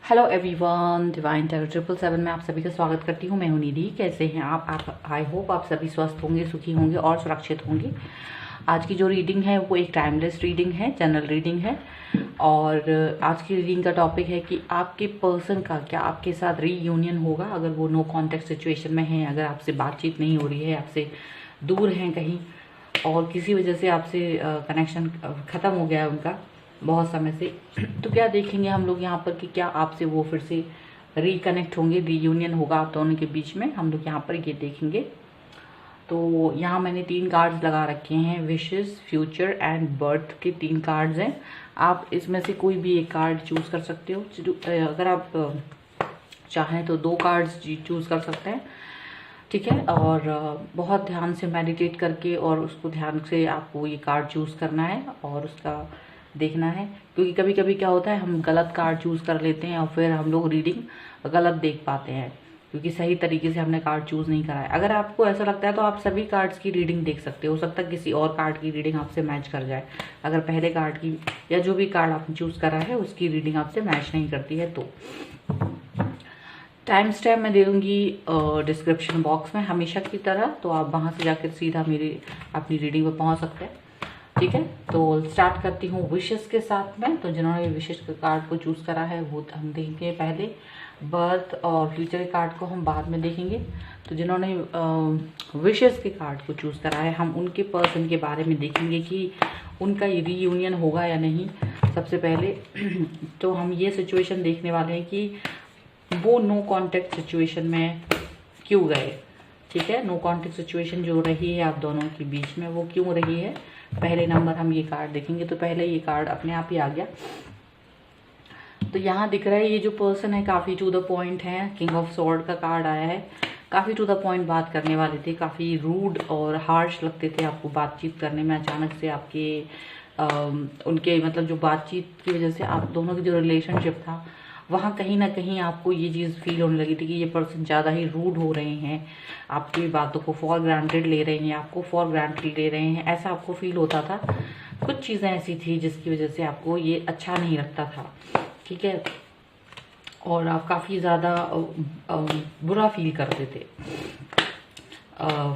Hello everyone, divine tarot 777 में आप सभी का स्वागत करती हूँ। मैं हूँ निधि। कैसे हैं आप आई होप आप सभी स्वस्थ होंगे, सुखी होंगे और सुरक्षित होंगे। आज की जो रीडिंग है वो एक टाइमलेस रीडिंग है, जनरल रीडिंग है। और आज की रीडिंग का टॉपिक है कि आपके पर्सन का क्या आपके साथ रीयूनियन होगा अगर वो नो कॉन्टेक्ट सिचुएशन में है, अगर आपसे बातचीत नहीं हो रही है, आपसे दूर हैं कहीं और किसी वजह से आपसे कनेक्शन ख़त्म हो गया है उनका बहुत समय से। तो क्या देखेंगे हम लोग यहाँ पर कि क्या आपसे वो फिर से रिकनेक्ट होंगे, रीयूनियन होगा आप दोनों के बीच में। हम लोग यहाँ पर ये देखेंगे। तो यहाँ मैंने 3 कार्ड्स लगा रखे हैं, विशेस, फ्यूचर एंड बर्थ के 3 कार्ड्स हैं। आप इसमें से कोई भी एक कार्ड चूज कर सकते हो। अगर आप चाहें तो 2 कार्ड्स चूज कर सकते हैं, ठीक है। और बहुत ध्यान से मेडिटेट करके और उसको ध्यान से आपको ये कार्ड चूज करना है और उसका देखना है, क्योंकि कभी कभी क्या होता है हम गलत कार्ड चूज कर लेते हैं और फिर हम लोग रीडिंग गलत देख पाते हैं क्योंकि सही तरीके से हमने कार्ड चूज नहीं करा है। अगर आपको ऐसा लगता है तो आप सभी कार्ड्स की रीडिंग देख सकते हो सकता है किसी और कार्ड की रीडिंग आपसे मैच कर जाए। अगर पहले कार्ड की या जो भी कार्ड आपने चूज करा है उसकी रीडिंग आपसे मैच नहीं करती है तो टाइम स्टैम्प मैं दे दूंगी डिस्क्रिप्शन बॉक्स में हमेशा की तरह, तो आप वहां से जाकर सीधा मेरी अपनी रीडिंग पर पहुंच सकते हैं, ठीक है। तो स्टार्ट करती हूँ विशेस के साथ में। तो जिन्होंने विशेस के कार्ड को चूज करा है वो हम देखेंगे पहले, बर्थ और फ्यूचर के कार्ड को हम बाद में देखेंगे। तो जिन्होंने विशेस के कार्ड को चूज करा है हम उनके पर्सन के बारे में देखेंगे कि उनका रीयूनियन होगा या नहीं। सबसे पहले तो हम ये सिचुएशन देखने वाले हैं कि वो नो कॉन्टेक्ट सिचुएशन में क्यों गए, ठीक है। नो कॉन्टेक्ट सिचुएशन जो रही है आप दोनों के बीच में वो क्यों रही है। पहले नंबर हम ये कार्ड देखेंगे। तो पहले ये कार्ड अपने आप ही आ गया। तो यहाँ दिख रहा है ये जो पर्सन है काफी टू द पॉइंट है। किंग ऑफ स्वॉर्ड का कार्ड आया है। काफी टू द पॉइंट बात करने वाले थे, काफी रूड और हार्श लगते थे आपको बातचीत करने में। अचानक से आपके उनके मतलब जो बातचीत की वजह से आप दोनों की जो रिलेशनशिप था वहाँ कहीं ना कहीं आपको ये चीज़ फील होने लगी थी कि ये पर्सन ज़्यादा ही रूड हो रहे हैं, आपकी बातों को फॉर ग्रांटेड ले रहे हैं, आपको फॉर ग्रांटेड ले रहे हैं, ऐसा आपको फील होता था। कुछ चीज़ें ऐसी थी जिसकी वजह से आपको ये अच्छा नहीं लगता था, ठीक है। और आप काफ़ी ज़्यादा बुरा फील करते थे,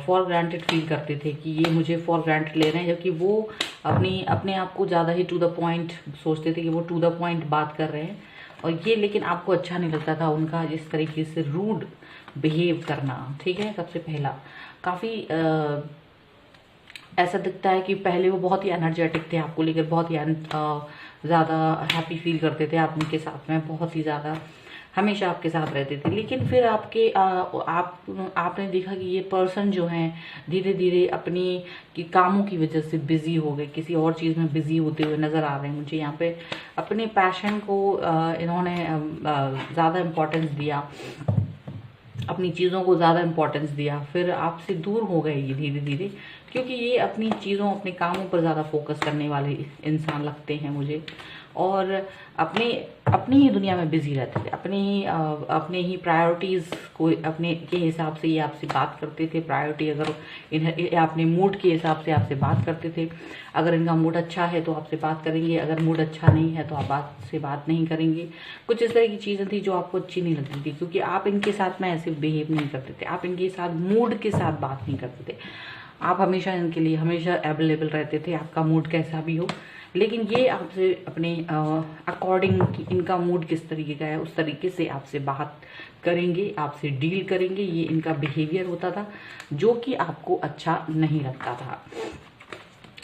फॉर ग्रांटेड फील करते थे कि ये मुझे फॉर ग्रांटेड ले रहे हैं, जबकि वो अपने आप को ज़्यादा ही टू द पॉइंट सोचते थे कि वो टू द पॉइंट बात कर रहे हैं। और ये लेकिन आपको अच्छा नहीं लगता था उनका जिस तरीके से रूड बिहेव करना, ठीक है। सबसे पहला काफ़ी ऐसा दिखता है कि पहले वो बहुत ही एनर्जेटिक थे आपको लेकर, बहुत ही ज़्यादा हैप्पी फील करते थे आप उनके साथ में, बहुत ही ज़्यादा हमेशा आपके साथ रहते थे। लेकिन फिर आपने देखा कि ये पर्सन जो हैं धीरे धीरे अपनी कामों की वजह से बिजी हो गए, किसी और चीज़ में बिजी होते हुए नजर आ रहे हैं मुझे यहाँ पे। अपने पैशन को इन्होंने ज़्यादा इम्पोर्टेंस दिया, अपनी चीज़ों को ज़्यादा इम्पोर्टेंस दिया, फिर आपसे दूर हो गए ये धीरे धीरे, क्योंकि ये अपनी चीज़ों अपने कामों पर ज़्यादा फोकस करने वाले इंसान लगते हैं मुझे। और अपनी ही दुनिया में बिजी रहते थे, अपने ही प्रायोरिटीज़ को अपने के हिसाब से ये आपसे बात करते थे। प्रायोरिटी अगर इन्हें अपने मूड के हिसाब से आपसे बात करते थे। अगर इनका मूड अच्छा है तो आपसे बात करेंगे, अगर मूड अच्छा नहीं है तो आप आपसे बात नहीं करेंगे। कुछ इस तरह की चीज़ें थी जो आपको अच्छी नहीं लगती थी, क्योंकि आप इनके साथ में ऐसे बिहेव नहीं करते थे, आप इनके साथ मूड के साथ बात नहीं करते थे। आप हमेशा इनके लिए हमेशा अवेलेबल रहते थे, आपका मूड कैसा भी हो। लेकिन ये आपसे अपने अकॉर्डिंग इनका मूड किस तरीके का है उस तरीके से आपसे बात करेंगे, आपसे डील करेंगे। ये इनका बिहेवियर होता था जो कि आपको अच्छा नहीं लगता था।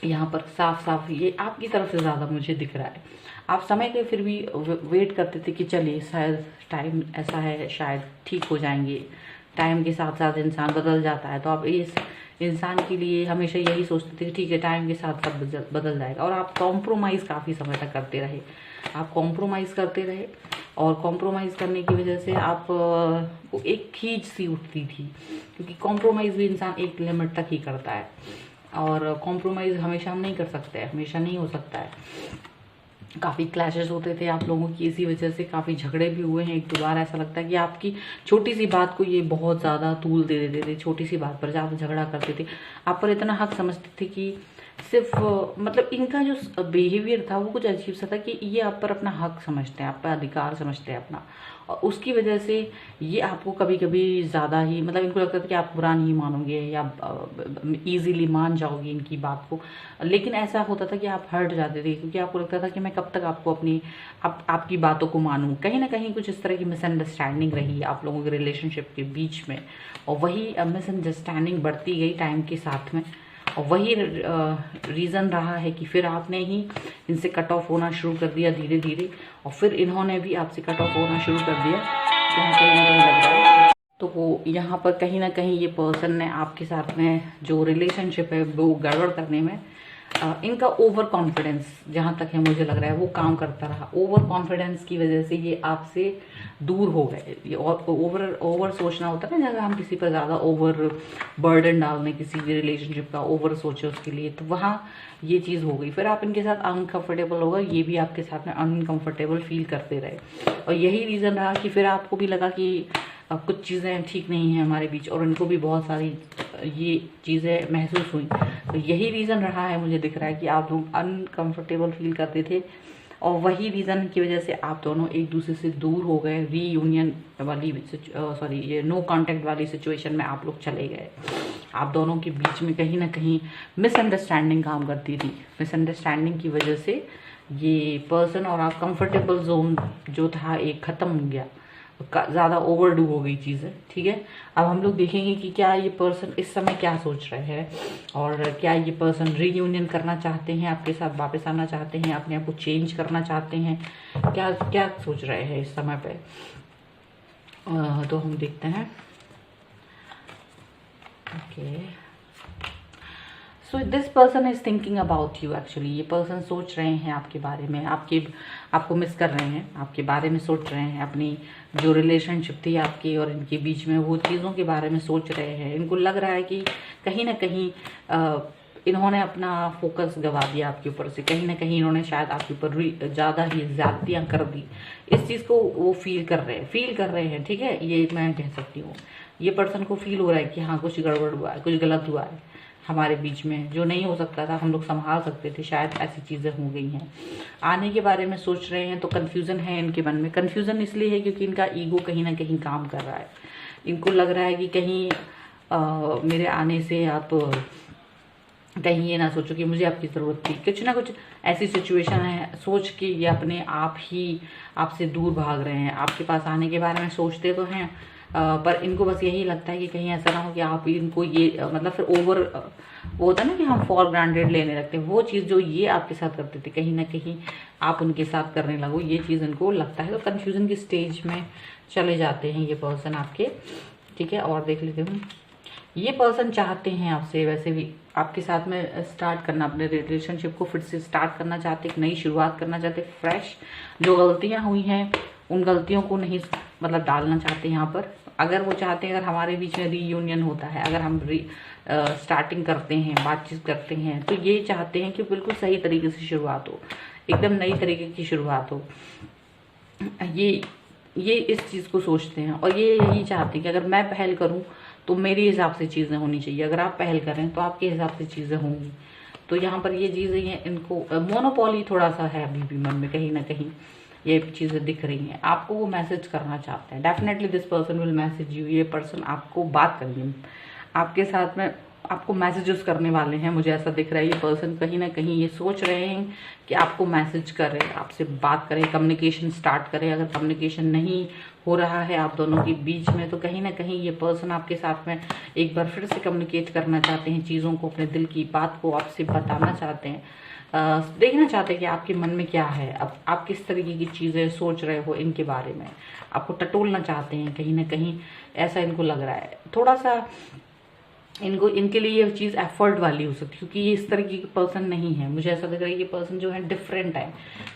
यहाँ पर साफ साफ ये आपकी तरफ से ज़्यादा मुझे दिख रहा है। आप समय के फिर भी वेट करते थे कि चलिए शायद टाइम ऐसा है, शायद ठीक हो जाएंगे। टाइम के साथ साथ इंसान बदल जाता है, तो आप इस इंसान के लिए हमेशा यही सोचते थे ठीक है टाइम के साथ सब बदल जाएगा। और आप कॉम्प्रोमाइज़ काफ़ी समय तक करते रहे, आप कॉम्प्रोमाइज़ करते रहे और कॉम्प्रोमाइज़ करने की वजह से आप को एक खींच सी उठती थी, क्योंकि कॉम्प्रोमाइज़ भी इंसान एक लिमिट तक ही करता है और कॉम्प्रोमाइज़ हमेशा हम नहीं कर सकते, हमेशा नहीं हो सकता है। काफ़ी क्लैशेस होते थे आप लोगों की, इसी वजह से काफ़ी झगड़े भी हुए हैं। एक दो बार ऐसा लगता है कि आपकी छोटी सी बात को ये बहुत ज़्यादा तूल दे देते थे, छोटी सी बात पर ज़्यादा झगड़ा करते थे, आप पर इतना हक समझते थे कि सिर्फ मतलब इनका जो बिहेवियर था वो कुछ अजीब सा था कि ये आप पर अपना हक समझते हैं, आप पर अधिकार समझते हैं अपना, और उसकी वजह से ये आपको कभी कभी ज़्यादा ही मतलब इनको लगता था कि आप बुरा नहीं मानोगे या इजीली मान जाओगे इनकी बात को। लेकिन ऐसा होता था कि आप हर्ट जाते थे क्योंकि आपको लगता था कि मैं कब तक आपको अपनी आपकी बातों को मानूं। कहीं ना कहीं कुछ इस तरह की मिसअंडरस्टैंडिंग रही आप लोगों के रिलेशनशिप के बीच में, और वही मिसअंडरस्टैंडिंग बढ़ती गई टाइम के साथ में, और वही रीज़न रहा है कि फिर आपने ही इनसे कट ऑफ होना शुरू कर दिया धीरे धीरे, और फिर इन्होंने भी आपसे कट ऑफ होना शुरू कर दिया। यहाँ कहीं ना कहीं लग रहा है तो वो यहाँ पर कहीं ना कहीं ये पर्सन ने आपके साथ में जो रिलेशनशिप है वो गड़बड़ करने में इनका ओवर कॉन्फिडेंस जहाँ तक है मुझे लग रहा है वो काम करता रहा। ओवर कॉन्फिडेंस की वजह से ये आपसे दूर हो गए। ये और ओवर सोचना होता है ना, जब हम किसी पर ज़्यादा ओवर बर्डन डाल दें किसी भी रिलेशनशिप का, ओवर सोचे उसके लिए, तो वहाँ ये चीज़ हो गई। फिर आप इनके साथ अनकंफर्टेबल हो गए, ये भी आपके साथ में अनकंफर्टेबल फील करते रहे, और यही रीज़न रहा कि फिर आपको भी लगा कि कुछ चीज़ें ठीक नहीं हैं हमारे बीच, और इनको भी बहुत सारी ये चीज़ें महसूस हुई। तो यही रीज़न रहा है, मुझे दिख रहा है कि आप लोग अनकंफर्टेबल फील करते थे, और वही रीज़न की वजह से आप दोनों एक दूसरे से दूर हो गए। रीयूनियन वाली ये नो कांटेक्ट वाली सिचुएशन में आप लोग चले गए। आप दोनों के बीच में कहीं ना कहीं मिसअंडरस्टैंडिंग काम करती थी। मिसअंडरस्टैंडिंग की वजह से ये पर्सन और आप कंफर्टेबल जोन जो था एक ख़त्म हो गया, ज़्यादा ओवरडू हो गई चीज़ें। ठीक है, अब हम लोग देखेंगे कि क्या ये पर्सन इस समय क्या सोच रहे हैं, और क्या ये पर्सन रीयूनियन करना चाहते हैं, आपके साथ वापस आना चाहते हैं, अपने आप को चेंज करना चाहते हैं, क्या क्या सोच रहे हैं इस समय पे। तो हम देखते हैं। Okay, so this person is thinking about you. Actually ये पर्सन सोच रहे हैं आपके बारे में, आपको मिस कर रहे हैं, आपके बारे में सोच रहे हैं, अपनी जो रिलेशनशिप थी आपकी और इनके बीच में वो चीज़ों के बारे में सोच रहे हैं। इनको लग रहा है कि कहीं ना कहीं इन्होंने अपना फोकस गवा दिया आपके ऊपर से, कहीं ना कहीं इन्होंने शायद आपके ऊपर ज़्यादा ही ज्यादतियाँ कर दी। इस चीज़ को वो फील कर रहे हैं। ठीक है, ये मैं कह सकती हूँ, ये पर्सन को फील हो रहा है कि हाँ कुछ गड़बड़ हुआ है, कुछ गलत हुआ है हमारे बीच में, जो नहीं हो सकता था, हम लोग संभाल सकते थे, शायद ऐसी चीज़ें हो गई हैं। आने के बारे में सोच रहे हैं तो कन्फ्यूज़न है इनके मन में। कन्फ्यूज़न इसलिए है क्योंकि इनका ईगो कहीं ना कहीं काम कर रहा है। इनको लग रहा है कि कहीं मेरे आने से आप कहीं ये ना सोचो कि मुझे आपकी ज़रूरत थी। कुछ ना कुछ ऐसी सिचुएशन है सोच के ये अपने आप ही आपसे दूर भाग रहे हैं। आपके पास आने के बारे में सोचते तो हैं, पर इनको बस यही लगता है कि कहीं ऐसा ना हो कि आप इनको ये मतलब फिर ओवर वो होता है ना कि हम फॉर ग्रांटेड लेने लगते हैं। वो चीज़ जो ये आपके साथ करते थे कहीं ना कहीं आप उनके साथ करने लगो, ये चीज़ इनको लगता है। तो कन्फ्यूज़न की स्टेज में चले जाते हैं ये पर्सन आपके। ठीक है, और देख लेते हूँ। ये पर्सन चाहते हैं आपसे वैसे भी आपके साथ में स्टार्ट करना, अपने रिलेशनशिप को फिर से स्टार्ट करना चाहते, एक नई शुरुआत करना चाहते, फ्रेश। जो गलतियां हुई हैं उन गलतियों को नहीं मतलब डालना चाहते यहाँ पर। अगर वो चाहते हैं, अगर हमारे बीच में रीयूनियन होता है, अगर हम स्टार्टिंग करते हैं, बातचीत करते हैं, तो ये चाहते हैं कि बिल्कुल सही तरीके से शुरुआत हो, एकदम नई तरीके की शुरुआत हो। ये इस चीज़ को सोचते हैं, और ये यही चाहते हैं कि अगर मैं पहल करूं तो मेरे हिसाब से चीज़ें होनी चाहिए, अगर आप पहल करें तो आपके हिसाब से चीज़ें होंगी। तो यहाँ पर ये चीज़ें हैं, इनको मोनोपोली थोड़ा सा है अभी भी मन में, कहीं ना कहीं ये चीज़ें दिख रही हैं। आपको वो मैसेज करना चाहते हैं। Definitely this person will message you. ये पर्सन आपको बात करेंगे, आपके साथ में आपको मैसेजेस करने वाले हैं, मुझे ऐसा दिख रहा है। ये पर्सन कहीं ना कहीं ये सोच रहे हैं कि आपको मैसेज करें, आपसे बात करें, कम्युनिकेशन स्टार्ट करें। अगर कम्युनिकेशन नहीं हो रहा है आप दोनों के बीच में, तो कहीं ना कहीं ये पर्सन आपके साथ में एक बार फिर से कम्युनिकेट करना चाहते हैं, चीज़ों को, अपने दिल की बात को आपसे बताना चाहते हैं, देखना चाहते हैं कि आपके मन में क्या है, अब आप किस तरीके की चीज़ें सोच रहे हो इनके बारे में, आपको टटोलना चाहते हैं कहीं ना कहीं, ऐसा इनको लग रहा है। थोड़ा सा इनके लिए ये चीज़ एफर्ट वाली हो सकती है, क्योंकि ये इस तरीके के पर्सन नहीं है। मुझे ऐसा लग रहा है ये पर्सन जो है डिफरेंट है,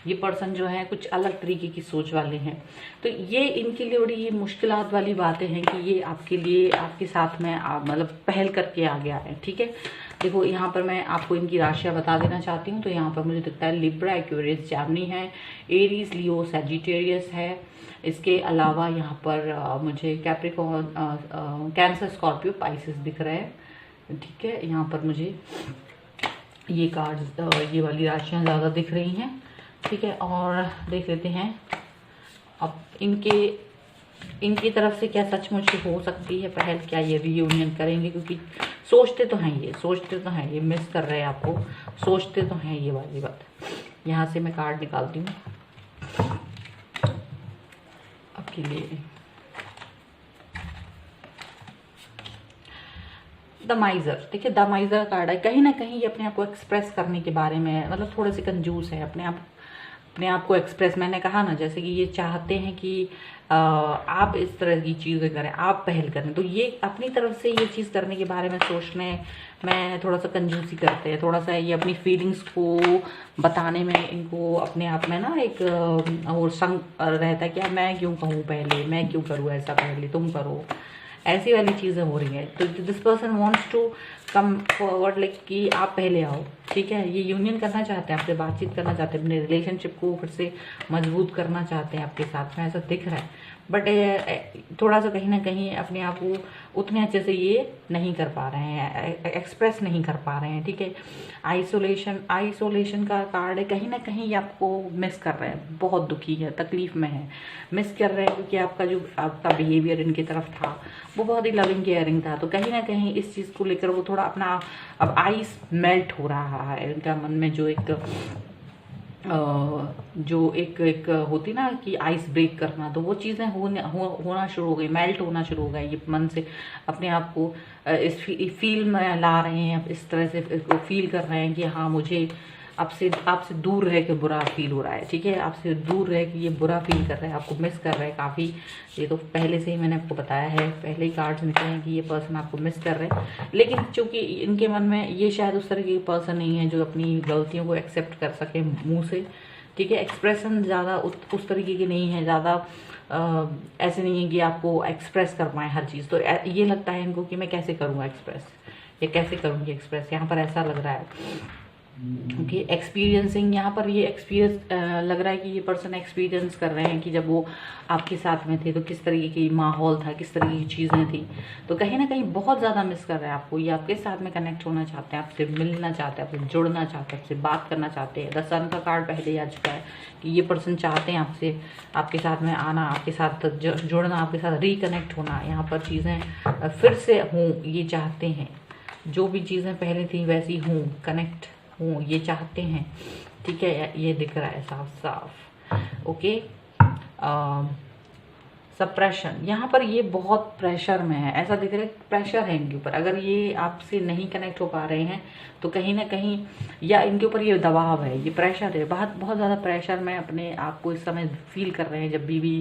ये पर्सन जो है कुछ अलग तरीके की सोच वाले हैं। तो ये इनके लिए बड़ी ये मुश्किलात वाली बातें हैं कि ये आपके लिए आपके साथ में मतलब पहल करके आ गया है। ठीक है, देखो यहाँ पर मैं आपको इनकी राशियाँ बता देना चाहती हूँ। तो यहाँ पर मुझे दिखता है लिब्रा, एक्वेरियस, जेमिनी है, एरीज, लियो, सैजिटेरियस है। इसके अलावा यहाँ पर मुझे कैप्रिकॉर्न, कैंसर, स्कॉर्पियो, पाइसेस दिख रहे हैं। ठीक है, यहाँ पर मुझे ये कार्ड्स, ये वाली राशियाँ ज़्यादा दिख रही हैं, ठीक है। और देख लेते हैं अब इनकी तरफ से क्या सचमुच हो सकती है पहल, क्या ये रीयूनियन करेंगे, क्योंकि सोचते तो हैं ये मिस कर रहे हैं आपको, सोचते तो हैं ये वाली बात। यहाँ से मैं कार्ड निकालती हूँ आपके लिए। द माइजर, देखिए द माइजर कार्ड है, कहीं ना कहीं ये अपने आप को एक्सप्रेस करने के बारे में, मतलब थोड़े से कंजूस है अपने आप को एक्सप्रेस। मैंने कहा ना, जैसे कि ये चाहते हैं कि आप इस तरह की चीज़ें करें, आप पहल करें, तो ये अपनी तरफ से ये चीज़ करने के बारे में सोचने में थोड़ा सा कंजूसी करते हैं, थोड़ा सा ये अपनी फीलिंग्स को बताने में इनको अपने आप में ना एक और संग रहता है कि मैं क्यों कहूँ पहले, मैं क्यों करूँ ऐसा, पहले तुम करो, ऐसी वाली चीज़ें हो रही हैं। तो this person wants to come forward, like कि आप पहले आओ, ठीक है। ये यूनियन करना चाहते हैं, आपसे बातचीत करना चाहते हैं, अपने रिलेशनशिप को फिर से मजबूत करना चाहते हैं आपके साथ में, ऐसा दिख रहा है। बट थोड़ा सा कहीं ना कहीं अपने आप को उतने अच्छे से ये नहीं कर पा रहे हैं, एक्सप्रेस नहीं कर पा रहे हैं, ठीक है। आइसोलेशन का कार्ड है, कहीं ना कहीं ये आपको मिस कर रहे हैं, बहुत दुखी है, तकलीफ में है, मिस कर रहे हैं, क्योंकि आपका बिहेवियर इनकी तरफ था वो बहुत ही लविंग केयरिंग था। तो कहीं ना कहीं इस चीज़ को लेकर वो थोड़ा अपना अब आइस मेल्ट हो रहा है इनका मन में, जो एक होती ना कि आइस ब्रेक करना, तो वो चीज़ें होना शुरू हो गई, मेल्ट होना शुरू हो गई। ये मन से अपने आप को इस फील में ला रहे हैं, इस तरह से इसको फील कर रहे हैं कि हाँ मुझे आपसे दूर रह के बुरा फील हो रहा है, ठीक है। आपसे दूर रह के ये बुरा फील कर रहे हैं, आपको मिस कर रहे हैं काफ़ी। ये तो पहले से ही मैंने आपको बताया है, पहले ही कार्ड्स निकले हैं कि ये पर्सन आपको मिस कर रहे हैं। लेकिन चूंकि इनके मन में ये शायद उस तरह की पर्सन नहीं है जो अपनी गलतियों को एक्सेप्ट कर सके मुंह से, ठीक है। एक्सप्रेशन ज़्यादा उस तरीके की नहीं है, ज़्यादा ऐसे नहीं है कि आपको एक्सप्रेस कर पाए हर चीज़। तो ये लगता है इनको कि मैं कैसे करूँगा एक्सप्रेस, या कैसे करूँगी एक्सप्रेस, यहाँ पर ऐसा लग रहा है। ओके, एक्सपीरियंसिंग, यहाँ पर ये एक्सपीरियंस लग रहा है कि ये पर्सन एक्सपीरियंस कर रहे हैं कि जब वो आपके साथ में थे तो किस तरीके की माहौल था, किस तरीके की चीज़ें थी। तो कहीं ना कहीं बहुत ज़्यादा मिस कर रहे हैं आपको, ये आपके साथ में कनेक्ट होना चाहते हैं, आपसे मिलना चाहते हैं, आपसे जुड़ना चाहते हैं, आपसे बात करना चाहते हैं। द सन का कार्ड पहले ही आ चुका है कि ये पर्सन चाहते हैं आपके साथ में आना, आपके साथ जुड़ना, आपके साथ रिकनेक्ट होना, यहाँ पर चीज़ें फिर से हों, ये चाहते हैं। जो भी चीज़ें पहले थी वैसी हों, कनेक्ट हूँ, ये चाहते हैं, ठीक है। ये दिख रहा है साफ साफ। ओके, सप्रेशन, यहाँ पर ये बहुत प्रेशर में है, ऐसा दिख रहा है प्रेशर है इनके ऊपर। अगर ये आपसे नहीं कनेक्ट हो पा रहे हैं तो कहीं ना कहीं या इनके ऊपर ये दबाव है, ये प्रेशर है, बहुत ज़्यादा प्रेशर में अपने आप को इस समय फील कर रहे हैं। जब भी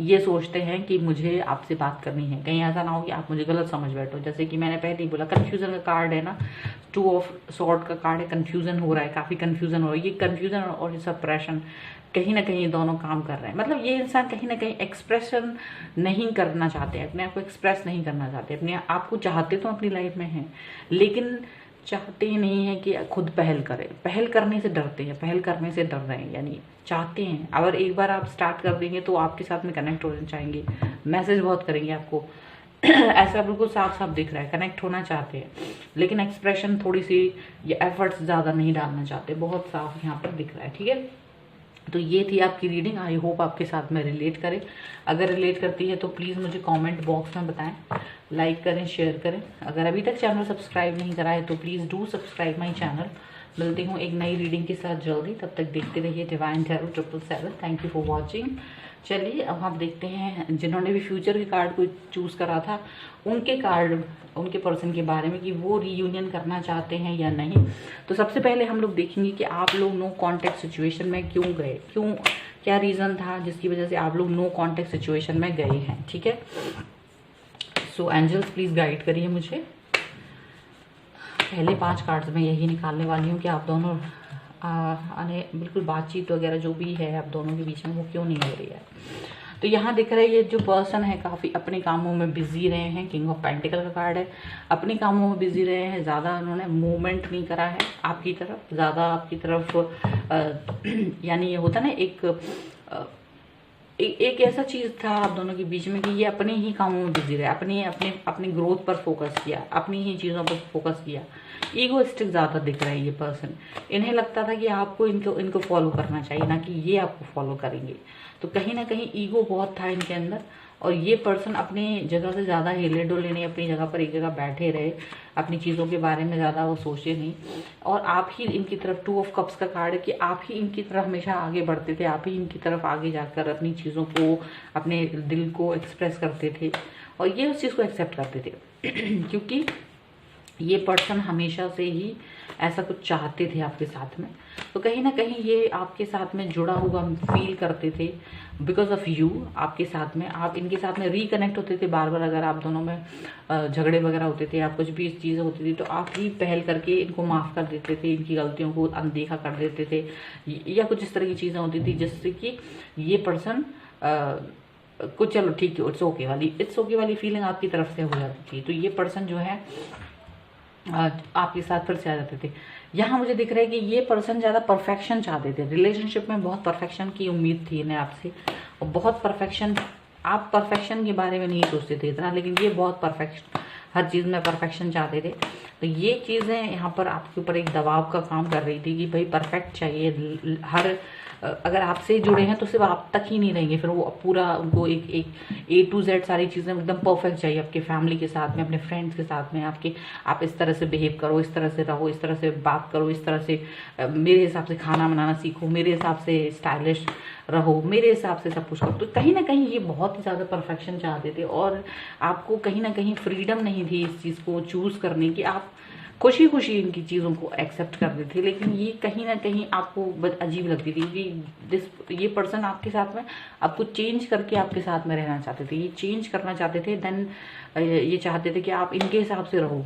ये सोचते हैं कि मुझे आपसे बात करनी है, कहीं ऐसा ना हो कि आप मुझे गलत समझ बैठो। जैसे कि मैंने पहले ही बोला, कन्फ्यूजन का कार्ड है ना, 2 ऑफ सॉर्ड का कार्ड है, कन्फ्यूजन हो रहा है, काफ़ी कन्फ्यूजन हो रहा है। ये कन्फ्यूजन और सप्रेशन कहीं ना कहीं दोनों काम कर रहे हैं। मतलब ये इंसान कहीं ना कहीं एक्सप्रेशन नहीं करना चाहते, अपने आप को एक्सप्रेस नहीं करना चाहते, अपने आप को चाहते तो अपनी लाइफ में हैं, लेकिन चाहते ही नहीं है कि खुद पहल करें, पहल करने से डरते हैं, पहल करने से डर रहे हैं। यानी चाहते हैं, अगर एक बार आप स्टार्ट कर देंगे तो आपके साथ में कनेक्ट होना चाहेंगे, मैसेज बहुत करेंगे आपको ऐसा बिल्कुल साफ साफ दिख रहा है, कनेक्ट होना चाहते हैं, लेकिन एक्सप्रेशन थोड़ी सी या एफर्ट्स ज़्यादा नहीं डालना चाहते, बहुत साफ यहाँ पर दिख रहा है, ठीक है। तो ये थी आपकी रीडिंग, आई होप आपके साथ में रिलेट करे। अगर रिलेट करती है तो प्लीज़ मुझे कमेंट बॉक्स में बताएं, लाइक करें, शेयर करें। अगर अभी तक चैनल सब्सक्राइब नहीं करा है तो please do subscribe my channel. मिलती हूँ एक नई रीडिंग के साथ जल्दी, तब तक देखते रहिए divine tarot 777। Thank you for watching. चलिए अब हम देखते हैं जिन्होंने भी फ्यूचर के कार्ड को चूज़ करा था उनके कार्ड, उनके पर्सन के बारे में कि वो रीयूनियन करना चाहते हैं या नहीं। तो सबसे पहले हम लोग देखेंगे कि आप लोग नो कॉन्टेक्ट सिचुएशन में क्यों गए, क्या रीज़न था जिसकी वजह से आप लोग नो कॉन्टेक्ट सिचुएशन में गए हैं, ठीक है। सो एंजल्स प्लीज़ गाइड करिए मुझे। पहले 5 कार्ड्स में यही निकालने वाली हूँ कि आप दोनों बिल्कुल बातचीत वगैरह जो भी है आप दोनों के बीच में वो क्यों नहीं हो रही है। तो यहाँ दिख रहा है ये जो पर्सन है काफ़ी अपने कामों में बिजी रहे हैं, किंग ऑफ पेंटिकल का कार्ड है, अपने कामों में बिजी रहे हैं, ज़्यादा उन्होंने मूवमेंट नहीं करा है आपकी तरफ, ज़्यादा आपकी तरफ यानी ये होता ना एक एक ऐसा चीज था आप दोनों के बीच में कि ये अपने ही कामों में बिजी रहे, अपने अपने अपनी ग्रोथ पर फोकस किया, अपनी ही चीजों पर फोकस किया। ईगोइस्टिक ज्यादा दिख रहा है ये पर्सन। इन्हें लगता था कि आपको इनको इनको फॉलो करना चाहिए, ना कि ये आपको फॉलो करेंगे। तो कहीं ना कहीं ईगो बहुत था इनके अंदर, और ये पर्सन अपनी जगह से ज्यादा हिले डुले नहीं, अपनी जगह पर एक जगह बैठे रहे, अपनी चीजों के बारे में ज्यादा वो सोचे नहीं। और आप ही इनकी तरफ, 2 ऑफ कप्स का कार्ड है कि आप ही इनकी तरफ हमेशा आगे बढ़ते थे, आप ही इनकी तरफ आगे जाकर अपनी चीजों को, अपने दिल को एक्सप्रेस करते थे, और ये उस चीज को एक्सेप्ट करते थे क्योंकि ये पर्सन हमेशा से ही ऐसा कुछ चाहते थे आपके साथ में। तो कहीं ना कहीं ये आपके साथ में जुड़ा हुआ फील करते थे बिकॉज ऑफ यू। आपके साथ में, आप इनके साथ में रिकनेक्ट होते थे बार बार। अगर आप दोनों में झगड़े वगैरह होते थे, आप कुछ भी चीज़ें होती थी, तो आप ही पहल करके इनको माफ़ कर देते थे, इनकी गलतियों को अनदेखा कर देते थे, या कुछ इस तरह की चीज़ें होती थी जिससे कि ये पर्सन कुछ, चलो ठीक है, इट्स ओके वाली फीलिंग आपकी तरफ से हो जाती थी। तो ये पर्सन जो है आपके साथ फिर से आ जाते थे। यहाँ मुझे दिख रहा है कि ये पर्सन ज्यादा परफेक्शन चाहते थे, रिलेशनशिप में बहुत परफेक्शन की उम्मीद थी इन्हें आपसे, और बहुत परफेक्शन, आप परफेक्शन के बारे में नहीं सोचते थे इतना, लेकिन ये बहुत परफेक्शन, हर चीज में परफेक्शन चाहते थे। तो ये चीजें यहाँ पर आपके ऊपर एक दबाव का काम कर रही थी कि भाई परफेक्ट चाहिए। हर अगर आपसे जुड़े हैं तो सिर्फ आप तक ही नहीं रहेंगे, फिर वो पूरा उनको एक A to Z सारी चीजें एकदम परफेक्ट चाहिए। आपके फैमिली के साथ में, अपने फ्रेंड्स के साथ में, आप इस तरह से बिहेव करो, इस तरह से रहो, इस तरह से बात करो, इस तरह से मेरे हिसाब से खाना बनाना सीखो, मेरे हिसाब से स्टाइलिश रहो, मेरे हिसाब से सब कुछ करो। तो कहीं ना कहीं ये बहुत ही ज्यादा परफेक्शन चाहते थे, और आपको कहीं ना कहीं फ्रीडम नहीं थी इस चीज को चूज करने की। आप खुशी खुशी इनकी चीज़ों को एक्सेप्ट करते थे, लेकिन ये कहीं ना कहीं आपको अजीब लगती थी कि ये पर्सन आपके साथ में आपको चेंज करके आपके साथ में रहना चाहते थे, ये चेंज करना चाहते थे। देन ये चाहते थे कि आप इनके हिसाब से रहो,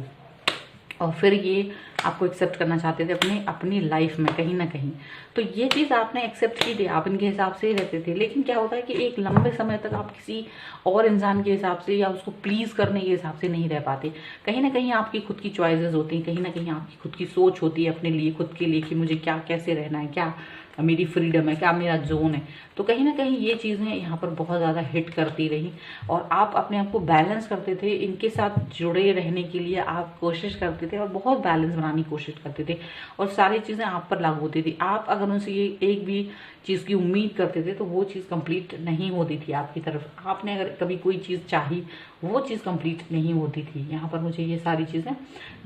और फिर ये आपको एक्सेप्ट करना चाहते थे अपनी लाइफ में कहीं ना कहीं। तो ये चीज़ आपने एक्सेप्ट की थी, आप इनके हिसाब से ही रहते थे। लेकिन क्या होता है कि एक लंबे समय तक आप किसी और इंसान के हिसाब से या उसको प्लीज करने के हिसाब से नहीं रह पाते। कहीं ना कहीं आपकी खुद की चॉइसेस होती हैं, कहीं ना कहीं आपकी खुद की सोच होती है अपने लिए, खुद के लिए, कि मुझे क्या, कैसे रहना है, क्या मेरी फ्रीडम है, क्या मेरा जोन है। तो कहीं ना कहीं ये चीज़ें यहाँ पर बहुत ज़्यादा हिट करती रही, और आप अपने आप को बैलेंस करते थे। इनके साथ जुड़े रहने के लिए आप कोशिश करते थे, और बहुत बैलेंस बनाने की कोशिश करते थे, और सारी चीज़ें आप पर लागू होती थी। आप अगर उनसे ये एक भी चीज़ की उम्मीद करते थे तो वो चीज़ कंप्लीट नहीं होती थी आपकी तरफ। आपने अगर कभी कोई चीज़ चाही, वो चीज़ कंप्लीट नहीं होती थी। यहाँ पर मुझे ये सारी चीज़ें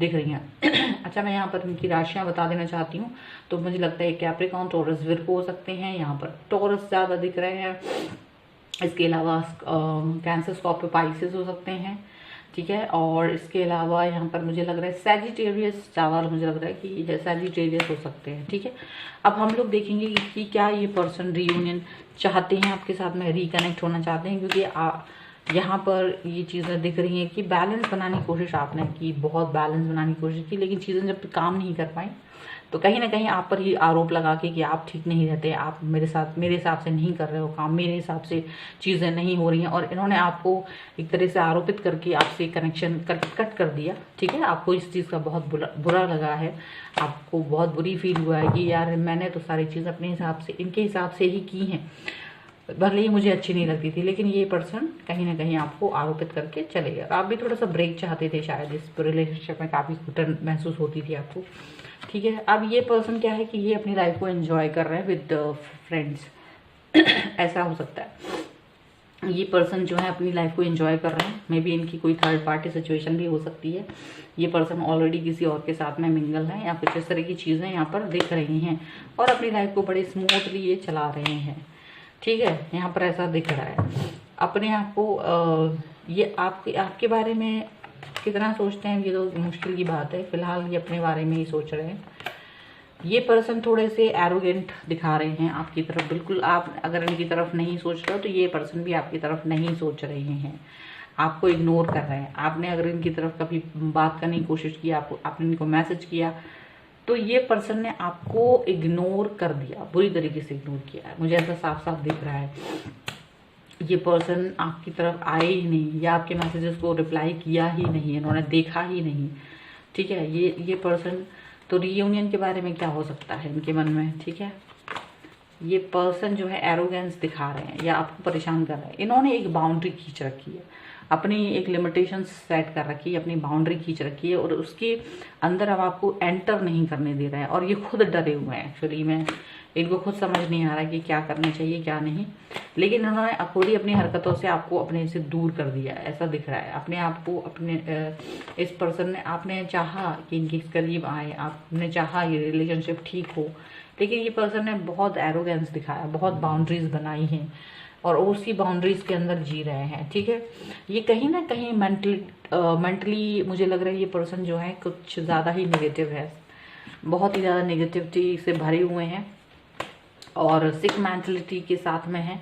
दिख रही हैं। अच्छा, मैं यहाँ पर इनकी राशियाँ बता देना चाहती हूँ। तो मुझे लगता है कैप्रिकॉर्न, टॉरस, विर्गो हो सकते हैं। यहाँ पर टॉरस ज़्यादा दिख रहे हैं। इसके अलावा कैंसर, स्कॉर्पियो, पाइसेस हो सकते हैं, ठीक है। और इसके अलावा यहाँ पर मुझे लग रहा है सैजिटेरियस, ज़्यादा मुझे लग रहा है कि सैजिटेरियस हो सकते हैं, ठीक है। अब हम लोग देखेंगे कि क्या ये पर्सन रीयूनियन चाहते हैं आपके साथ में, रिकनेक्ट होना चाहते हैं, क्योंकि यहाँ पर ये चीज़ें दिख रही हैं कि बैलेंस बनाने की कोशिश आपने की, बहुत बैलेंस बनाने की कोशिश की, लेकिन चीज़ें जब काम नहीं कर पाई तो कहीं ना कहीं आप पर ही आरोप लगा के कि आप ठीक नहीं रहते, आप मेरे हिसाब से नहीं कर रहे हो काम, मेरे हिसाब से चीज़ें नहीं हो रही हैं। और इन्होंने आपको एक तरह से आरोपित करके आपसे कनेक्शन कट कर दिया, ठीक है। आपको इस चीज़ का बहुत बुरा लगा है, आपको बहुत बुरी फील हुआ है कि यार मैंने तो सारी चीज़ अपने हिसाब से, इनके हिसाब से ही की हैं, भले ही मुझे अच्छी नहीं लगती थी। लेकिन ये पर्सन कहीं ना कहीं आपको आरोपित करके चले गए। आप भी थोड़ा सा ब्रेक चाहते थे शायद, इस रिलेशनशिप में काफ़ी घुटन महसूस होती थी आपको, ठीक है। अब ये पर्सन क्या है कि ये अपनी लाइफ को एंजॉय कर रहे हैं विद फ्रेंड्स ऐसा हो सकता है। ये पर्सन जो है अपनी लाइफ को एंजॉय कर रहे हैं, मे बी इनकी कोई थर्ड पार्टी सिचुएशन भी हो सकती है। ये पर्सन ऑलरेडी किसी और के साथ में मिंगल है, या कुछ इस तरह की चीज़ें यहाँ पर दिख रही हैं, और अपनी लाइफ को बड़े स्मूथली ये चला रहे हैं, ठीक है। यहाँ पर ऐसा दिख रहा है। अपने आप को ये आपके बारे में कितना सोचते हैं ये तो मुश्किल की बात है। फिलहाल ये अपने बारे में ही सोच रहे हैं। ये पर्सन थोड़े से एरोगेंट दिखा रहे हैं आपकी तरफ, बिल्कुल आप अगर इनकी तरफ नहीं सोच रहे हो तो ये पर्सन भी आपकी तरफ नहीं सोच रहे हैं, आपको इग्नोर कर रहे हैं। आपने अगर इनकी तरफ कभी बात करने की कोशिश की, आपने इनको मैसेज किया, तो ये पर्सन ने आपको इग्नोर कर दिया, बुरी तरीके से इग्नोर किया है, मुझे ऐसा साफ साफ दिख रहा है। ये पर्सन आपकी तरफ आए ही नहीं, या आपके मैसेजेस को रिप्लाई किया ही नहीं, इन्होंने देखा ही नहीं, ठीक है। ये पर्सन, तो रीयूनियन के बारे में क्या हो सकता है इनके मन में, ठीक है। ये पर्सन जो है एरोगेंस दिखा रहे हैं या आपको परेशान कर रहे हैं। इन्होंने एक बाउंड्री खींच रखी है, अपनी एक लिमिटेशन सेट कर रखी है, अपनी बाउंड्री खींच रखी है और उसके अंदर अब आपको एंटर नहीं करने दे रहे हैं। और ये खुद डरे हुए हैं एक्चुअली में, इनको खुद समझ नहीं आ रहा है कि क्या करना चाहिए क्या नहीं, लेकिन इन्होंने खुद ही अपनी हरकतों से आपको अपने से दूर कर दिया है, ऐसा दिख रहा है। अपने आप को अपने इस पर्सन ने, आपने चाहा कि इनके करीब आए, आपने चाहा ये रिलेशनशिप ठीक हो, लेकिन ये पर्सन ने बहुत एरोगेंस दिखाया, बहुत बाउंड्रीज बनाई हैं और उसी बाउंड्रीज के अंदर जी रहे हैं। ठीक है, ये कहीं ना कहीं मेंटली मुझे लग रहा है ये पर्सन जो है कुछ ज़्यादा ही नेगेटिव है, बहुत ही ज़्यादा नेगेटिविटी से भरे हुए हैं और सिक मेंटलिटी के साथ में है।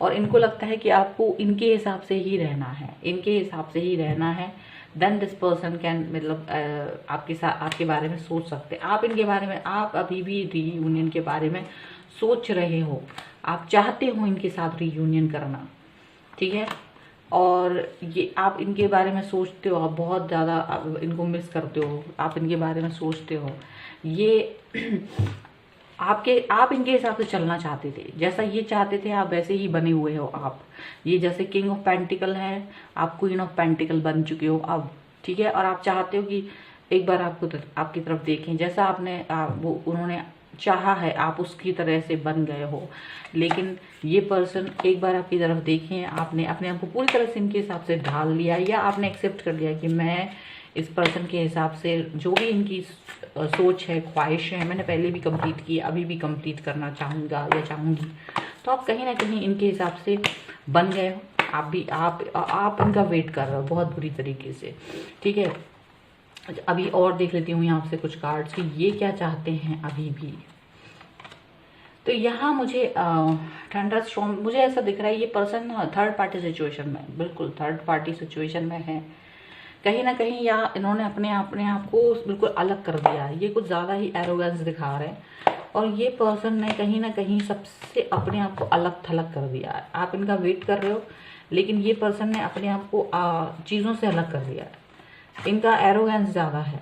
और इनको लगता है कि आपको इनके हिसाब से ही रहना है, इनके हिसाब से ही रहना है, देन दिस पर्सन कैन, मतलब आपके साथ आपके बारे में सोच सकते हैं। आप इनके बारे में, आप अभी भी रीयूनियन के बारे में सोच रहे हो, आप चाहते हो इनके साथ रीयूनियन करना। ठीक है, और ये आप इनके बारे में सोचते हो, आप बहुत ज़्यादा इनको मिस करते हो, आप इनके बारे में सोचते हो। ये आप इनके हिसाब से चलना चाहते थे, जैसा ये चाहते थे आप वैसे ही बने हुए हो आप। ये जैसे किंग ऑफ पेंटिकल है, आप क्वीन ऑफ पेंटिकल बन चुके हो अब। ठीक है, और आप चाहते हो कि एक बार आपकी तरफ देखें, जैसा आपने वो उन्होंने चाहा है आप उसकी तरह से बन गए हो। लेकिन ये पर्सन एक बार आपकी तरफ देखें, आपने अपने आप को पूरी तरह से इनके हिसाब से ढाल लिया, या आपने एक्सेप्ट कर लिया कि मैं इस पर्सन के हिसाब से जो भी इनकी सोच है, ख्वाहिश है, मैंने पहले भी कंप्लीट की, अभी भी कंप्लीट करना चाहूँगा या चाहूँगी। तो आप कहीं ना कहीं इनके हिसाब से बन गए हो, आप भी आप इनका वेट कर रहे हो बहुत बुरी तरीके से। ठीक है, अभी और देख लेती हूँ यहाँ से कुछ कार्ड्स कि ये क्या चाहते हैं अभी भी। तो यहाँ मुझे थंडर स्टॉर्म, मुझे ऐसा दिख रहा है ये पर्सन थर्ड पार्टी सिचुएशन में, बिल्कुल थर्ड पार्टी सिचुएशन में है कहीं ना कहीं, या इन्होंने अपने आप को बिल्कुल अलग कर दिया है। ये कुछ ज़्यादा ही एरोगेंस दिखा रहे हैं और ये पर्सन ने कहीं ना कहीं सबसे अपने आप को अलग थलग कर दिया है। आप इनका वेट कर रहे हो, लेकिन ये पर्सन ने अपने आप को चीज़ों से अलग कर दिया है। इनका एरोगेंस ज़्यादा है,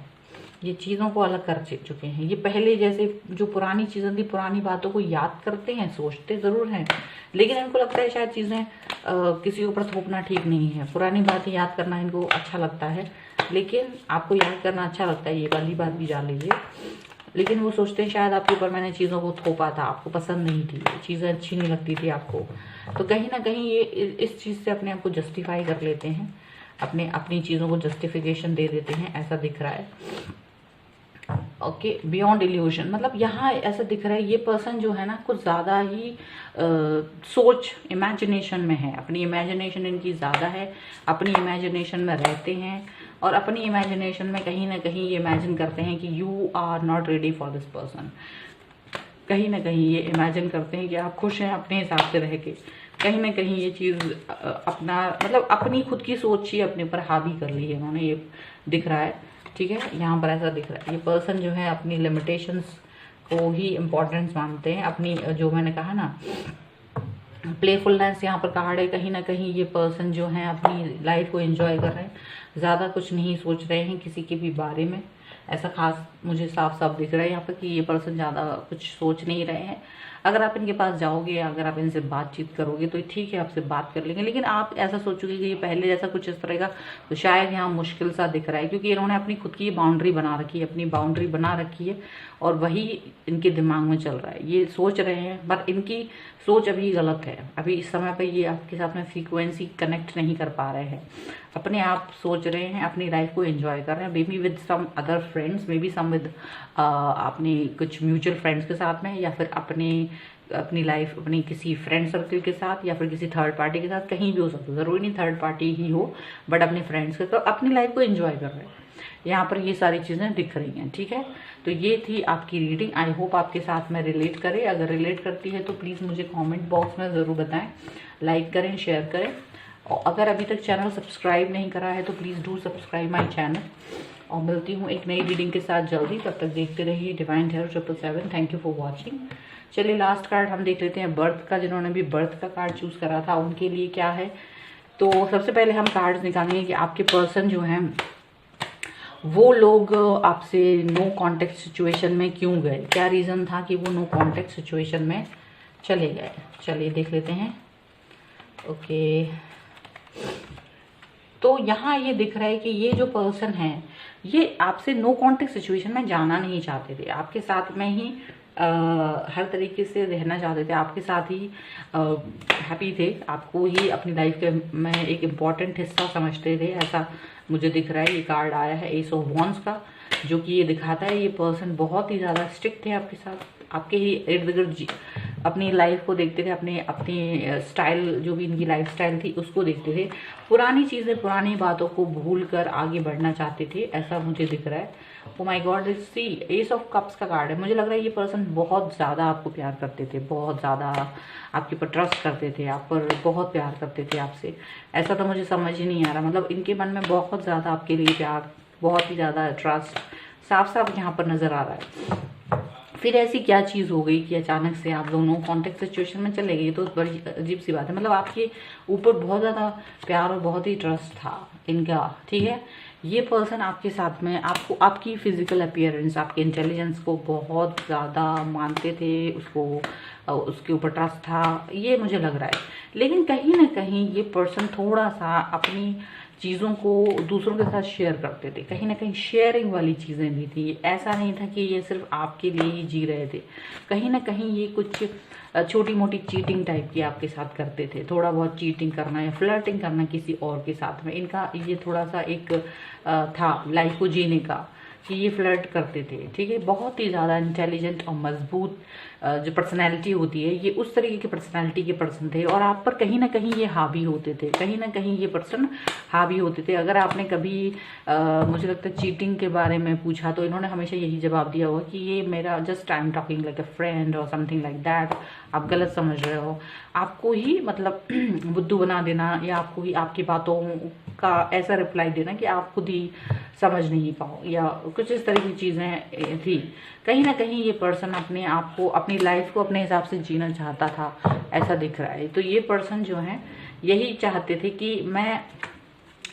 ये चीज़ों को अलग कर चुके हैं। ये पहले जैसे जो पुरानी चीज़ें थी, पुरानी बातों को याद करते हैं, सोचते ज़रूर हैं, लेकिन इनको लगता है शायद चीज़ें किसी के ऊपर थोपना ठीक नहीं है। पुरानी बातें याद करना इनको अच्छा लगता है, लेकिन आपको याद करना अच्छा लगता है, ये वाली बात भी जान लीजिए। लेकिन वो सोचते हैं शायद आपके ऊपर मैंने चीज़ों को थोपा था, आपको पसंद नहीं थी, चीज़ें अच्छी नहीं लगती थी आपको। तो कहीं ना कहीं ये इस चीज़ से अपने आप को जस्टिफाई कर लेते हैं, अपनी चीज़ों को जस्टिफिकेशन दे देते हैं, ऐसा दिख रहा है। ओके, बियॉन्ड इल्यूजन, मतलब यहाँ ऐसा दिख रहा है ये पर्सन जो है ना कुछ ज़्यादा ही सोच, इमेजिनेशन में है। अपनी इमेजिनेशन इनकी ज़्यादा है, अपनी इमेजिनेशन में रहते हैं और अपनी इमेजिनेशन में कहीं ना कहीं ये इमेजिन करते हैं कि you are not ready for this person. कहीं ना कहीं ये इमेजिन करते हैं कि आप खुश हैं अपने हिसाब से रह के। कहीं ना कहीं ये चीज़ अपना, मतलब अपनी खुद की सोच ही अपने ऊपर हावी कर ली है इन्होंने, ये दिख रहा है। ठीक है, यहाँ पर ऐसा दिख रहा है ये पर्सन जो है अपनी लिमिटेशंस को ही इम्पोर्टेंस मानते हैं। अपनी जो मैंने कहा ना प्लेफुलनेस यहाँ पर कार्ड है, कहीं ना कहीं ये पर्सन जो है अपनी लाइफ को एंजॉय कर रहे हैं, ज़्यादा कुछ नहीं सोच रहे हैं किसी के भी बारे में। ऐसा खास मुझे साफ साफ दिख रहा है यहाँ पर कि ये पर्सन ज़्यादा कुछ सोच नहीं रहे हैं। अगर आप इनके पास जाओगे, अगर आप इनसे बातचीत करोगे तो ठीक है, आपसे बात कर लेंगे, लेकिन आप ऐसा सोचोगे कि ये पहले जैसा कुछ इस तरह का, तो शायद यहाँ मुश्किल सा दिख रहा है, क्योंकि इन्होंने अपनी खुद की बाउंड्री बना रखी है, अपनी बाउंड्री बना रखी है और वही इनके दिमाग में चल रहा है। ये सोच रहे हैं बट इनकी सोच अभी गलत है। अभी इस समय पर ये आपके साथ में फ्रीक्वेंसी कनेक्ट नहीं कर पा रहे हैं, अपने आप सोच रहे हैं, अपनी लाइफ को एंजॉय कर रहे हैं, maybe with some other friends, maybe some with अपने कुछ म्यूचुअल फ्रेंड्स के साथ में, या फिर अपनी लाइफ अपनी किसी फ्रेंड सर्कल के साथ, या फिर किसी थर्ड पार्टी के साथ, कहीं भी हो सकता है, ज़रूरी नहीं थर्ड पार्टी ही हो, बट अपने फ्रेंड्स के साथ अपनी लाइफ को एंजॉय कर रहे हैं। यहाँ पर ये सारी चीज़ें दिख रही हैं। ठीक है, तो ये थी आपकी रीडिंग। आई होप आपके साथ में रिलेट करे। अगर रिलेट करती है तो प्लीज़ मुझे कमेंट बॉक्स में ज़रूर बताएं, लाइक करें, शेयर करें, और अगर अभी तक चैनल सब्सक्राइब नहीं करा है तो please do subscribe my channel. और मिलती हूँ एक नई रीडिंग के साथ जल्दी, तब तक देखते रहिए divine tarot 777। Thank you for watching. चलिए लास्ट कार्ड हम देख लेते हैं बर्थ का। जिन्होंने भी बर्थ का कार्ड चूज़ करा था उनके लिए क्या है। तो सबसे पहले हम कार्ड्स निकालेंगे कि आपके पर्सन जो हैं वो लोग आपसे नो कॉन्टेक्ट सिचुएशन में क्यों गए, क्या रीज़न था कि वो नो कॉन्टेक्ट सिचुएशन में चले गए। चलिए देख लेते हैं। ओके, तो यहाँ ये दिख रहा है कि ये जो पर्सन है ये आपसे नो कॉन्टेक्ट सिचुएशन में जाना नहीं चाहते थे, आपके साथ में ही हर तरीके से रहना चाहते थे, आपके साथ ही हैप्पी थे, आपको ही अपनी लाइफ के में एक इम्पॉर्टेंट हिस्सा समझते थे। ऐसा मुझे दिख रहा है। ये कार्ड आया है एस ऑफ वॉन्ड्स का, जो कि ये दिखाता है ये पर्सन बहुत ही ज़्यादा स्ट्रिक्ट थे आपके साथ, आपके ही इर्द गिर्द अपनी लाइफ को देखते थे, अपनी स्टाइल, जो भी इनकी लाइफ स्टाइल थी उसको देखते थे, पुरानी चीज़ें पुरानी बातों को भूल कर आगे बढ़ना चाहते थे, ऐसा मुझे दिख रहा है। ओ माय गॉड, सी एस ऑफ कप्स का कार्ड है। मुझे लग रहा है ये पर्सन बहुत ज़्यादा आपको प्यार करते थे, बहुत ज़्यादा आपके ऊपर ट्रस्ट करते थे, आप पर बहुत प्यार करते थे आपसे। ऐसा तो मुझे समझ ही नहीं आ रहा, मतलब इनके मन में बहुत ज़्यादा आपके लिए प्यार, बहुत ही ज़्यादा ट्रस्ट साफ साफ यहाँ पर नज़र आ रहा है। फिर ऐसी क्या चीज़ हो गई कि अचानक से आप दोनों कॉन्टेक्ट सिचुएशन में चले गए, तो बड़ी अजीब सी बात है। मतलब आपके ऊपर बहुत ज़्यादा प्यार और बहुत ही ट्रस्ट था इनका, ठीक है। ये पर्सन आपके साथ में आपको, आपकी फिजिकल अपीयरेंस, आपके इंटेलिजेंस को बहुत ज़्यादा मानते थे, उसके ऊपर ट्रस्ट था, ये मुझे लग रहा है। लेकिन कहीं ना कहीं ये पर्सन थोड़ा सा अपनी चीज़ों को दूसरों के साथ शेयर करते थे, कहीं ना कहीं शेयरिंग वाली चीज़ें भी थी। ऐसा नहीं था कि ये सिर्फ आपके लिए ही जी रहे थे, कहीं ना कहीं ये कुछ छोटी मोटी चीटिंग टाइप की आपके साथ करते थे, थोड़ा बहुत चीटिंग करना या फ्लर्टिंग करना किसी और के साथ में। इनका ये थोड़ा सा एक था लाइफ को जीने का, कि ये फ्लर्ट करते थे, ठीक है। बहुत ही ज़्यादा इंटेलिजेंट और मजबूत जो पर्सनैलिटी होती है, ये उस तरीके की पर्सनैलिटी के पर्सन थे, और आप पर कहीं ना कहीं ये हावी होते थे, कहीं ना कहीं ये पर्सन हावी होते थे। अगर आपने कभी मुझे लगता है चीटिंग के बारे में पूछा, तो इन्होंने हमेशा यही जवाब दिया होगा कि ये मेरा just I am talking like a friend और समथिंग लाइक दैट, आप गलत समझ रहे हो, आपको ही मतलब बुद्धू बना देना, या आपको ही आपकी बातों का ऐसा रिप्लाई देना कि आप खुद ही समझ नहीं पाओ, या कुछ इस तरह की चीज़ें थी। कहीं ना कहीं ये पर्सन अपने आप को, अपनी लाइफ को अपने हिसाब से जीना चाहता था, ऐसा दिख रहा है। तो ये पर्सन जो है यही चाहते थे कि मैं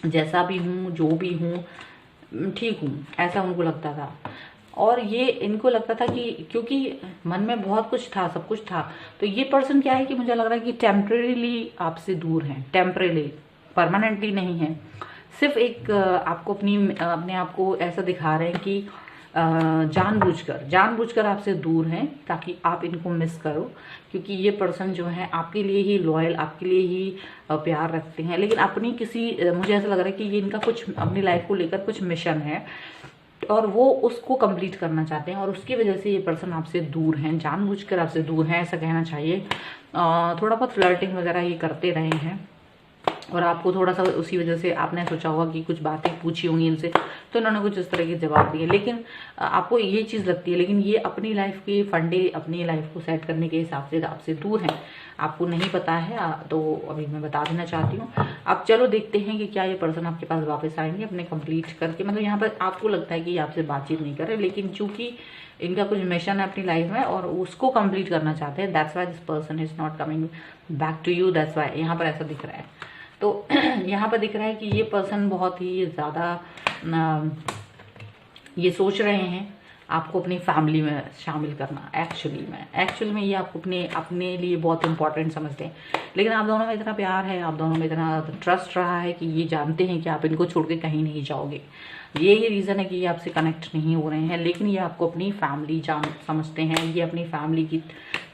जैसा भी हूँ, जो भी हूँ, ठीक हूँ, ऐसा उनको लगता था। और ये इनको लगता था कि क्योंकि मन में बहुत कुछ था, सब कुछ था, तो ये पर्सन क्या है कि मुझे लग रहा है कि टेम्परेरीली आपसे दूर हैं, टेम्परेरी, परमानेंटली नहीं है। सिर्फ एक आपको अपने आप को ऐसा दिखा रहे हैं कि जानबूझकर आपसे दूर हैं, ताकि आप इनको मिस करो, क्योंकि ये पर्सन जो है आपके लिए ही लॉयल, आपके लिए ही प्यार रखते हैं। लेकिन अपनी मुझे ऐसा लग रहा है कि ये इनका कुछ अपनी लाइफ को लेकर कुछ मिशन है, और वो उसको कंप्लीट करना चाहते हैं, और उसकी वजह से ये पर्सन आपसे दूर हैं, जानबूझकर आपसे दूर हैं, ऐसा कहना चाहिए। थोड़ा बहुत फ्लर्टिंग वगैरह ये करते रहे हैं, और आपको थोड़ा सा उसी वजह से आपने सोचा होगा कि कुछ बातें पूछी होंगी इनसे, तो इन्होंने कुछ इस तरह के जवाब दिए। लेकिन आपको ये चीज़ लगती है, लेकिन ये अपनी लाइफ के फंडे, अपनी लाइफ को सेट करने के हिसाब से आपसे दूर हैं, आपको नहीं पता है, तो अभी मैं बता देना चाहती हूँ। अब चलो देखते हैं कि क्या ये पर्सन आपके पास वापस आएंगे अपने कंप्लीट करके। मतलब यहाँ पर आपको लगता है कि ये आपसे बातचीत नहीं कर रहे, लेकिन चूंकि इनका कुछ मिशन है अपनी लाइफ में और उसको कंप्लीट करना चाहते हैं, that's why this person is not coming back to you, that's why यहाँ पर ऐसा दिख रहा है। तो यहाँ पर दिख रहा है कि ये पर्सन बहुत ही ज़्यादा ये सोच रहे हैं आपको अपनी फैमिली में शामिल करना। एक्चुअली में ये आपको अपने लिए बहुत इंपॉर्टेंट समझते हैं, लेकिन आप दोनों में इतना प्यार है, आप दोनों में इतना ट्रस्ट रहा है कि ये जानते हैं कि आप इनको छोड़ के कहीं नहीं जाओगे। ये रीज़न है कि ये आपसे कनेक्ट नहीं हो रहे हैं, लेकिन ये आपको अपनी फैमिली समझते हैं, ये अपनी फैमिली की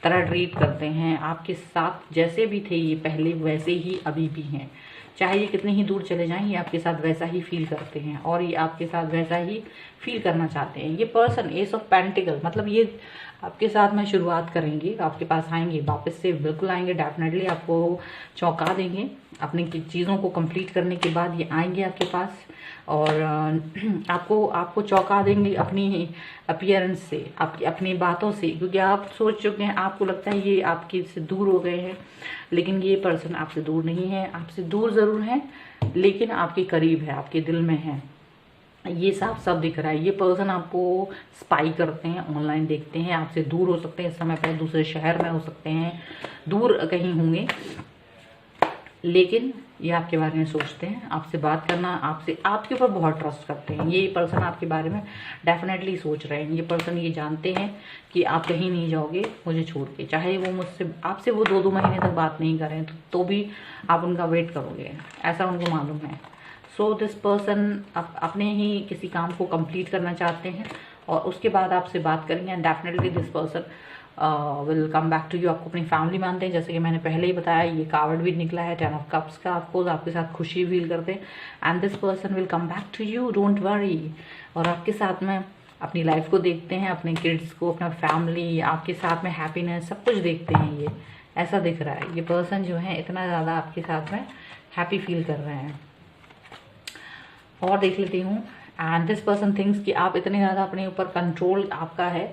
तरह ट्रीट करते हैं। आपके साथ जैसे भी थे ये पहले, वैसे ही अभी भी हैं। चाहे ये कितने ही दूर चले जाएं, ये आपके साथ वैसा ही फील करते हैं, और ये आपके साथ वैसा ही फील करना चाहते हैं। ये पर्सन एस ऑफ पेंटिकल, मतलब ये आपके साथ में शुरुआत करेंगे, आपके पास आएंगे, वापस से बिल्कुल आएंगे, डेफिनेटली आपको चौंका देंगे। अपनी चीज़ों को कंप्लीट करने के बाद ये आएंगे आपके पास, और आपको चौंका देंगे अपनी अपीयरेंस से, अपनी बातों से, क्योंकि आप सोच चुके हैं, आपको लगता है ये आपके से दूर हो गए हैं, लेकिन ये पर्सन आपसे दूर नहीं है, आपसे दूर ज़रूर है, लेकिन आपके करीब है, आपके दिल में है। ये साफ साफ दिख रहा है। ये पर्सन आपको स्पाई करते हैं, ऑनलाइन देखते हैं, आपसे दूर हो सकते हैं, इस समय पर दूसरे शहर में हो सकते हैं, दूर कहीं होंगे, लेकिन ये आपके बारे में सोचते हैं, आपसे बात करना, आपसे आपके ऊपर बहुत ट्रस्ट करते हैं। ये पर्सन आपके बारे में डेफिनेटली सोच रहे हैं। ये पर्सन ये जानते हैं कि आप कहीं नहीं जाओगे मुझे छोड़ के, चाहे वो मुझसे आपसे वो 2-2 महीने तक बात नहीं करें तो भी आप उनका वेट करोगे, ऐसा उनको मालूम है। सो दिस पर्सन अपने ही किसी काम को कंप्लीट करना चाहते हैं और उसके बाद आपसे बात करेंगे and definitely this person will come back to you. आपको अपनी फैमिली मानते हैं, जैसे कि मैंने पहले ही बताया। ये कार्ड भी निकला है 10 ऑफ कप्स का, ऑफकोर्स आपके साथ खुशी फील करते हैं and this person will come back to you, don't worry. और आपके साथ में अपनी लाइफ को देखते हैं, अपने किड्स को, अपना फैमिली, आपके साथ में हैप्पीनेस, सब कुछ देखते हैं। ये ऐसा दिख रहा है। ये पर्सन जो है इतना ज़्यादा आपके साथ में हैप्पी फील कर रहे हैं। और देख लेती हूँ एंड दिस पर्सन थिंक्स कि आप इतने ज़्यादा अपने ऊपर कंट्रोल आपका है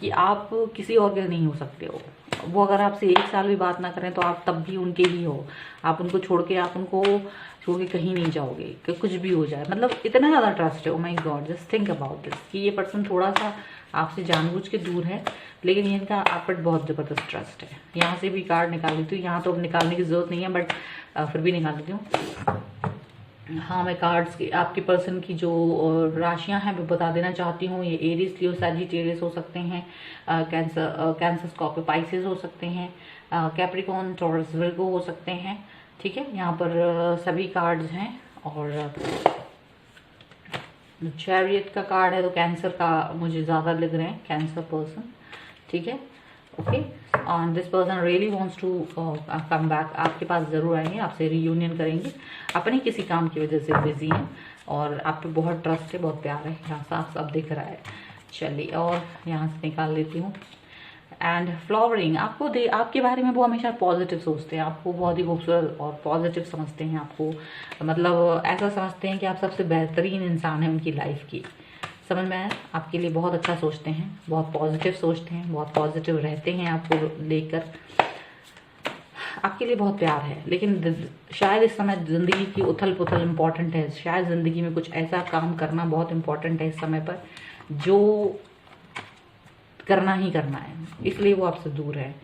कि आप किसी और के नहीं हो सकते हो। वो अगर आपसे 1 साल भी बात ना करें तो आप तब भी उनके ही हो। आप उनको छोड़ के कहीं नहीं जाओगे कि कुछ भी हो जाए, मतलब इतना ज़्यादा ट्रस्ट है। Oh my God, just think about this कि ये पर्सन थोड़ा सा आपसे जानबूझ के दूर है, लेकिन इनका आप पर बहुत ज़बरदस्त ट्रस्ट है। यहाँ से भी कार्ड निकाल लेती हूँ, यहाँ तो अब निकालने की ज़रूरत नहीं है बट फिर भी निकाल लेती हूँ। हाँ, मैं कार्ड्स की आपके पर्सन की जो राशियां हैं वो बता देना चाहती हूँ। ये एरीज, लियो, सैजिटेरियस हो सकते हैं, कैंसर, स्कॉर्पियो, पाइसेस हो सकते हैं, कैप्रिकॉर्न, टॉरस, विर्गो हो सकते हैं। ठीक है, यहाँ पर सभी कार्ड्स हैं। और चैरियट का कार्ड है तो कैंसर का मुझे ज़्यादा लग रहे हैं, कैंसर पर्सन। ठीक है, okay. And this person really wants to come back, आपके पास ज़रूर आएंगे, आपसे रीयूनियन करेंगे। अपने किसी काम की वजह से बिजी हैं और आप पे बहुत ट्रस्ट है, बहुत प्यार है, यहाँ साफ साफ दिख रहा है। चलिए, और यहाँ से निकाल लेती हूँ। एंड फ्लावरिंग, आपके बारे में वो हमेशा पॉजिटिव सोचते हैं, आपको बहुत ही खूबसूरत और पॉजिटिव समझते हैं। आपको मतलब ऐसा समझते हैं कि आप सबसे बेहतरीन इंसान हैं उनकी लाइफ की। समझ में आया? आपके लिए बहुत अच्छा सोचते हैं, बहुत पॉजिटिव सोचते हैं, बहुत पॉजिटिव रहते हैं आपको लेकर। आपके लिए बहुत प्यार है, लेकिन शायद इस समय ज़िंदगी की उथल पुथल इम्पॉर्टेंट है। शायद ज़िंदगी में कुछ ऐसा काम करना बहुत इम्पॉर्टेंट है इस समय पर, जो करना ही करना है, इसलिए वो आपसे दूर है।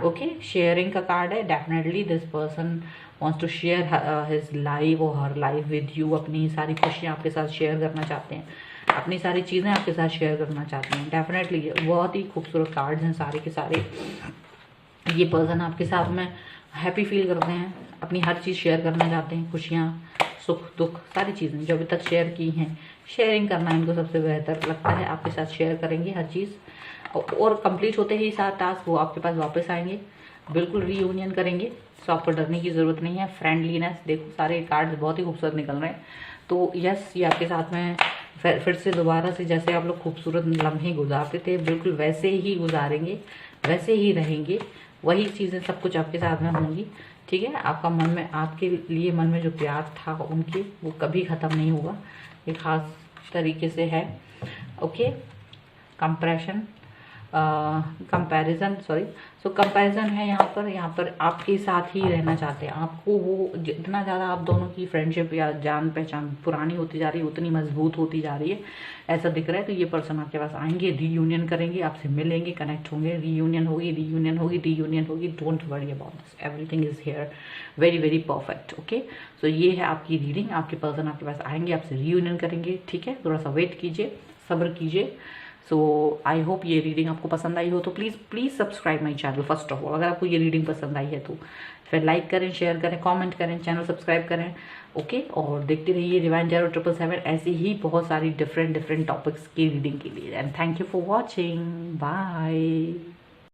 ओके, शेयरिंग का कार्ड है। Definitely this person wants to share his life और हर लाइफ विद यू। अपनी सारी खुशियाँ आपके साथ शेयर करना चाहते हैं, अपनी सारी चीज़ें आपके साथ शेयर करना चाहते हैं। डेफिनेटली बहुत ही खूबसूरत कार्ड्स हैं सारे के सारे। ये पर्सन आपके साथ में हैप्पी फील करते हैं, अपनी हर चीज़ शेयर करना चाहते हैं, खुशियाँ, सुख दुख, सारी चीज़ें जो अभी तक शेयर की हैं। शेयरिंग करना इनको सबसे बेहतर लगता है, आपके साथ शेयर करेंगे हर चीज़। और कंप्लीट होते ही 7 टास्क वो आपके पास वापस आएंगे, बिल्कुल रीयूनियन करेंगे। सो आपको डरने की ज़रूरत नहीं है। फ्रेंडलीनेस, देखो सारे कार्ड्स बहुत ही खूबसूरत निकल रहे हैं। तो यस, ये आपके साथ में फिर से दोबारा से जैसे आप लोग खूबसूरत लम्हे गुजारते थे बिल्कुल वैसे ही गुजारेंगे, वैसे ही रहेंगे। वही चीज़ें सब कुछ आपके साथ में होंगी। ठीक है, आपका मन में, आपके लिए मन में जो प्यार था उनके, वो कभी ख़त्म नहीं होगा। ये खास तरीके से है। ओके, कंपैरिजन कंपैरिजन है यहाँ पर आपके साथ ही रहना चाहते हैं। आपको वो जितना ज़्यादा आप दोनों की फ्रेंडशिप या जान पहचान पुरानी होती जा रही है उतनी मजबूत होती जा रही है, ऐसा दिख रहा है। तो ये पर्सन आपके पास आएंगे, रीयूनियन करेंगे, आपसे मिलेंगे, कनेक्ट होंगे, रीयूनियन होगी। Don't worry about this, everything is here very very perfect. Okay, so ये है आपकी रीडिंग। आपके पर्सन आपके पास आएंगे, आपसे रीयूनियन करेंगे। ठीक है, थोड़ा सा वेट कीजिए, सब्र कीजिए। सो आई होप ये रीडिंग आपको पसंद आई हो तो please subscribe my channel first of all. अगर आपको ये रीडिंग पसंद आई है तो फिर लाइक करें, शेयर करें, कमेंट करें, चैनल सब्सक्राइब करें। ओके, और देखते रहिए डिवाइन टैरो 777 ऐसी ही बहुत सारी डिफरेंट टॉपिक्स की रीडिंग के लिए। And thank you for watching, bye.